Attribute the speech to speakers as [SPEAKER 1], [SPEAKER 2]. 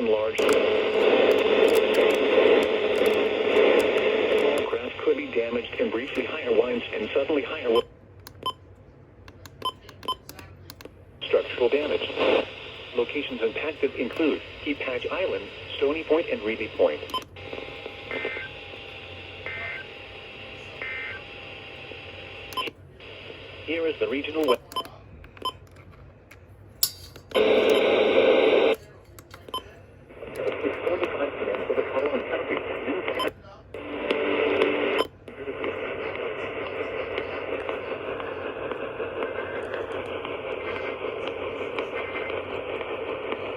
[SPEAKER 1] enlarged. Craft could be damaged in briefly higher winds and suddenly higher structural damage. Locations impacted include Key Patch Island, Stony Point, and Reedy Point. Here is the regional weather.